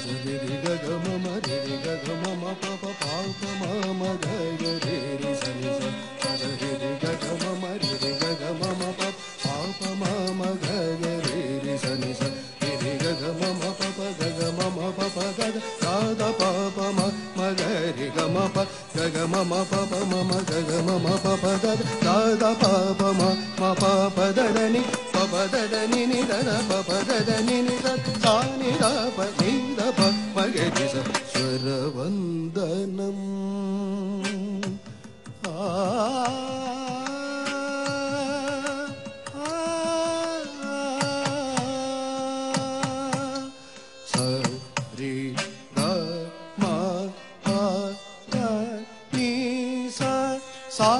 ri ri ga ga ma ma ri ri ga ga ma ma pa pa pa pa ma ma ga ga ri ri sa ni sa sa ri ri ga ga ma ma ri ri ga ga ma ma pa pa pa ma ma ga ga ri ri sa ni sa ri ri ga ga ma ma pa pa ga ga ma ma pa pa ga ga sa da pa pa ma ma ga ri ga ma pa ga ga ma ma pa pa ma ma ga ga ma ma pa pa ga sa da pa pa ma ma pa pa da da ni pa pa da da ni ni da da pa pa da da ni ni da sa ni da pa ni da pa ma ga ri sa స్వరవందనం సరి గ మ ప the ని స సా